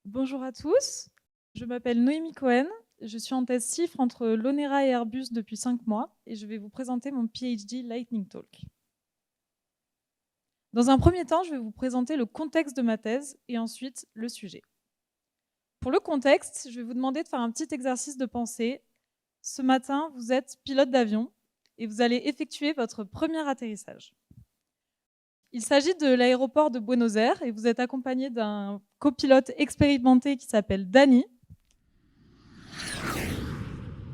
Bonjour à tous, je m'appelle Noémie Cohen, je suis en thèse CIFRE entre l'ONERA et Airbus depuis 5 mois et je vais vous présenter mon PhD Lightning Talk. Dans un premier temps, je vais vous présenter le contexte de ma thèse et ensuite le sujet. Pour le contexte, je vais vous demander de faire un petit exercice de pensée. Ce matin, vous êtes pilote d'avion et vous allez effectuer votre premier atterrissage. Il s'agit de l'aéroport de Buenos Aires et vous êtes accompagné d'un copilote expérimenté qui s'appelle Danny.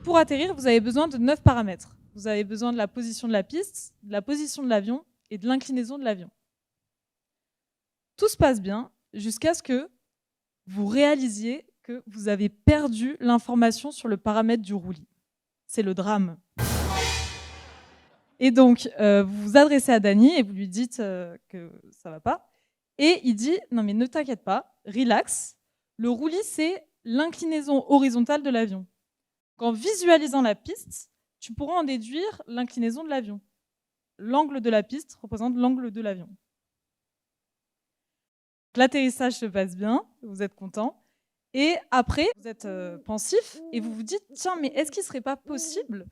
Pour atterrir, vous avez besoin de 9 paramètres. Vous avez besoin de la position de la piste, de la position de l'avion et de l'inclinaison de l'avion. Tout se passe bien jusqu'à ce que vous réalisiez que vous avez perdu l'information sur le paramètre du roulis. C'est le drame. Et donc, vous vous adressez à Danny et vous lui dites que ça ne va pas. Et il dit, non mais ne t'inquiète pas, relax. Le roulis, c'est l'inclinaison horizontale de l'avion. En visualisant la piste, tu pourras en déduire l'inclinaison de l'avion. L'angle de la piste représente l'angle de l'avion. L'atterrissage se passe bien, vous êtes content. Et après, vous êtes pensif et vous vous dites, tiens, mais est-ce qu'il ne serait pas possible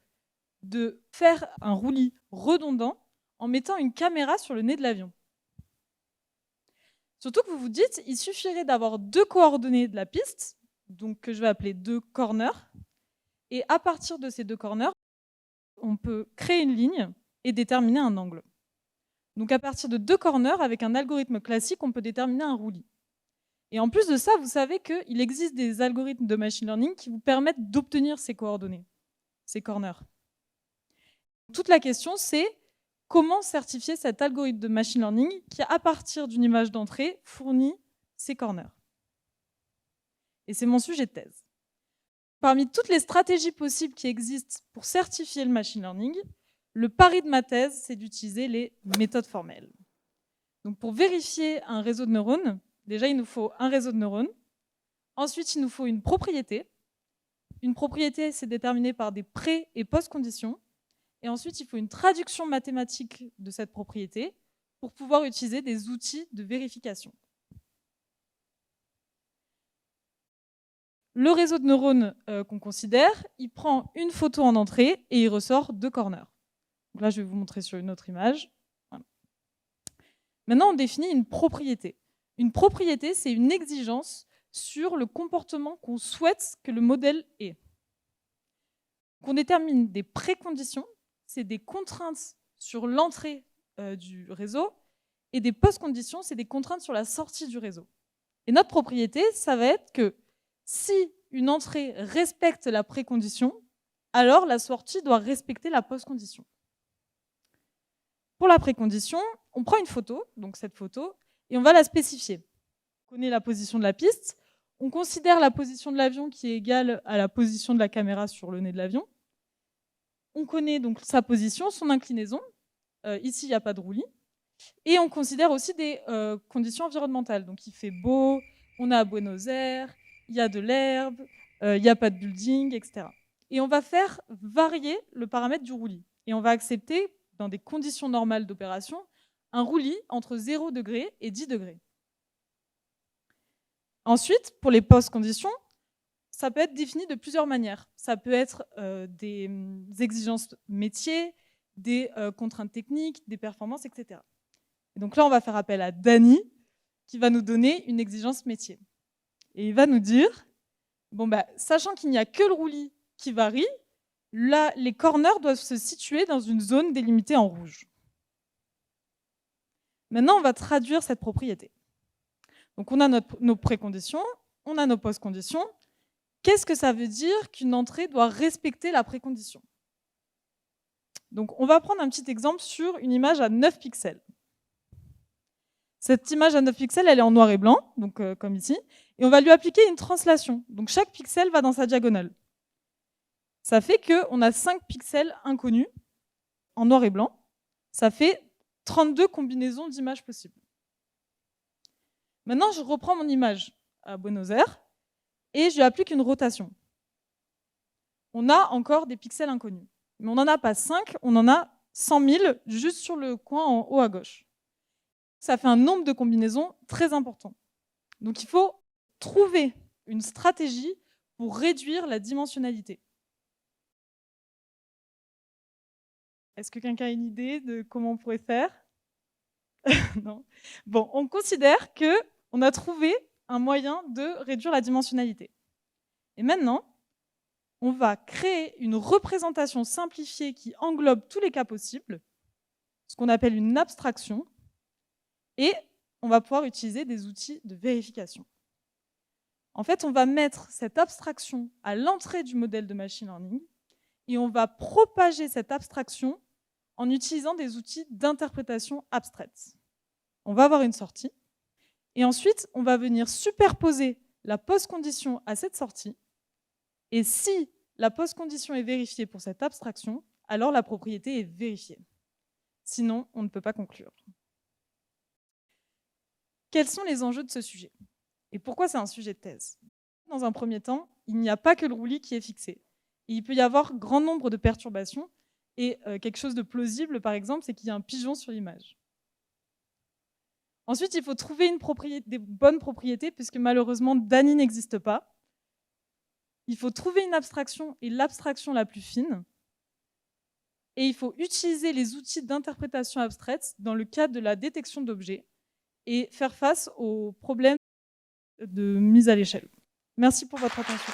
de faire un roulis redondant en mettant une caméra sur le nez de l'avion? Surtout que vous vous dites, il suffirait d'avoir 2 coordonnées de la piste, donc que je vais appeler 2 corners, et à partir de ces 2 corners, on peut créer une ligne et déterminer un angle. Donc à partir de 2 corners, avec un algorithme classique, on peut déterminer un roulis. Et en plus de ça, vous savez qu'il existe des algorithmes de machine learning qui vous permettent d'obtenir ces coordonnées, ces corners. Toute la question, c'est comment certifier cet algorithme de machine learning qui, à partir d'une image d'entrée, fournit ces corners. Et c'est mon sujet de thèse. Parmi toutes les stratégies possibles qui existent pour certifier le machine learning, le pari de ma thèse, c'est d'utiliser les méthodes formelles. Donc pour vérifier un réseau de neurones, déjà il nous faut un réseau de neurones. Ensuite, il nous faut une propriété. Une propriété, c'est déterminé par des pré- et post-conditions. Et ensuite, il faut une traduction mathématique de cette propriété pour pouvoir utiliser des outils de vérification. Le réseau de neurones qu'on considère, il prend une photo en entrée et il ressort 2 corners. Donc là, je vais vous montrer sur une autre image. Voilà. Maintenant, on définit une propriété. Une propriété, c'est une exigence sur le comportement qu'on souhaite que le modèle ait. On détermine des préconditions, c'est des contraintes sur l'entrée du réseau, et des post-conditions, c'est des contraintes sur la sortie du réseau. Et notre propriété, ça va être que si une entrée respecte la précondition, alors la sortie doit respecter la post-condition. Pour la précondition, on prend une photo, donc cette photo, et on va la spécifier. On connaît la position de la piste, on considère la position de l'avion qui est égale à la position de la caméra sur le nez de l'avion. On connaît donc sa position, son inclinaison. Ici, il n'y a pas de roulis. Et on considère aussi des conditions environnementales. Donc il fait beau, on est à Buenos Aires, il y a de l'herbe, il n'y a pas de building, etc. Et on va faire varier le paramètre du roulis. Et on va accepter, dans des conditions normales d'opération, un roulis entre 0 degré et 10 degrés. Ensuite, pour les post-conditions, ça peut être défini de plusieurs manières. Ça peut être des exigences métiers, des contraintes techniques, des performances, etc. Et donc là, on va faire appel à Danny, qui va nous donner une exigence métier. Et il va nous dire, bon, sachant qu'il n'y a que le roulis qui varie, là, les corners doivent se situer dans une zone délimitée en rouge. Maintenant, on va traduire cette propriété. Donc on a nos préconditions, on a nos post-conditions. Qu'est-ce que ça veut dire qu'une entrée doit respecter la précondition? Donc on va prendre un petit exemple sur une image à 9 pixels. Cette image à 9 pixels, elle est en noir et blanc, donc comme ici, et on va lui appliquer une translation. Donc chaque pixel va dans sa diagonale. Ça fait qu'on a 5 pixels inconnus en noir et blanc. Ça fait 32 combinaisons d'images possibles. Maintenant, je reprends mon image à Buenos Aires et je lui applique une rotation. On a encore des pixels inconnus. Mais on n'en a pas 5, on en a 100 000 juste sur le coin en haut à gauche. Ça fait un nombre de combinaisons très important. Donc il faut trouver une stratégie pour réduire la dimensionnalité. Est-ce que quelqu'un a une idée de comment on pourrait faire? Non. Bon, on considère qu'on a trouvé un moyen de réduire la dimensionnalité. Et maintenant, on va créer une représentation simplifiée qui englobe tous les cas possibles, ce qu'on appelle une abstraction, et on va pouvoir utiliser des outils de vérification. En fait, on va mettre cette abstraction à l'entrée du modèle de machine learning et on va propager cette abstraction en utilisant des outils d'interprétation abstraite. On va avoir une sortie et ensuite, on va venir superposer la post-condition à cette sortie. Et si la post-condition est vérifiée pour cette abstraction, alors la propriété est vérifiée. Sinon, on ne peut pas conclure. Quels sont les enjeux de ce sujet? Et pourquoi c'est un sujet de thèse? Dans un premier temps, il n'y a pas que le roulis qui est fixé. Et il peut y avoir grand nombre de perturbations. Et quelque chose de plausible, par exemple, c'est qu'il y a un pigeon sur l'image. Ensuite, il faut trouver des bonnes propriétés, puisque malheureusement, Dany n'existe pas. Il faut trouver une abstraction et l'abstraction la plus fine. Et il faut utiliser les outils d'interprétation abstraite dans le cadre de la détection d'objets et faire face aux problèmes de mise à l'échelle. Merci pour votre attention.